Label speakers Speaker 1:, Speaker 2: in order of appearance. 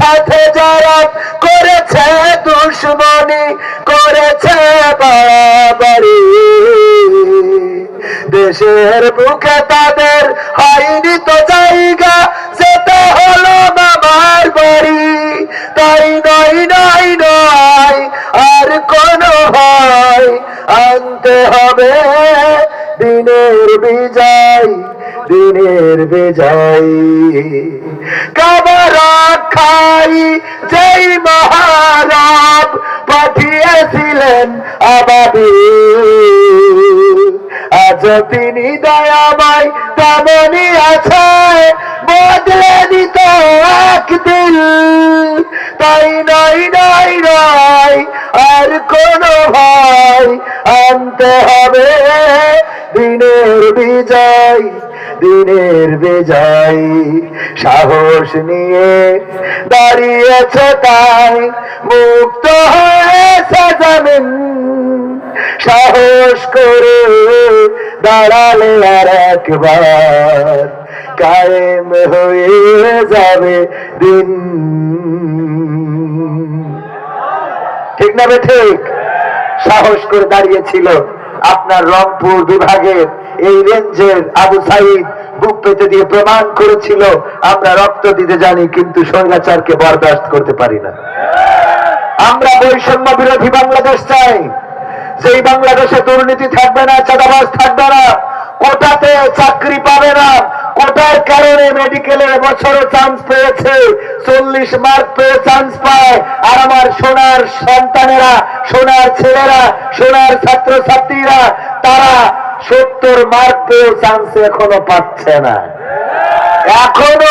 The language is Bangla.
Speaker 1: সাথে যারা করেছে দুশ্মনী, করেছে বাড়াবাড়ি, দেশের বুকে তাদের হয়নি তো জায়গা, সেটা হলো মামার বাড়ি। তাই নয় নয় নয় আর কোন ভয়, আনতে হবে দিনের বিজয়, দিনের বিজয়। কাবার খাই যেই মহারব পাঠিয়েছিলেন আবাবিল, আজ তিনি দয়াময় তেমনি আছে, বদলে দিত একদিন। তাই নয় নয় নয় আর কোন ভয়, আনতে হবে দিনের বিজয়, দিনের বিজয়। সাহস নিয়ে দাঁড়িয়েছে তাই মুক্ত হয়েছে জমিন, সাহস করে দাঁড়ালে আর একবার কায়েম হয়ে যাবে দিন। ঠিক না বে ঠিক? সাহস করে দাঁড়িয়েছিল আপনার রংপুর বিভাগের এই রেঞ্জের আবু সাইদ, বুক পেতে দিয়ে প্রমাণ করেছিল আমরা রক্ত দিতে জানি কিন্তু স্বৈরাচারকে বরদাস্ত করতে পারি না। আমরা বৈষম্য বিরোধী বাংলাদেশ চাই, যেই বাংলাদেশে দুর্নীতি থাকবে না, চাঁদাবাজ থাকবে না, কোটাতে চাকরি পাবে না, কোটার কারণে মেডিকেলের বছরে চান্স পেয়েছে 40 মার্ক পেয়ে চান্স পায়, আর আমার সোনার সন্তানেরা, সোনার ছেলেরা, সোনার ছাত্রছাত্রীরা তারা 70 মার্ক পেয়ে চান্স এখনো পাচ্ছে না। এখনো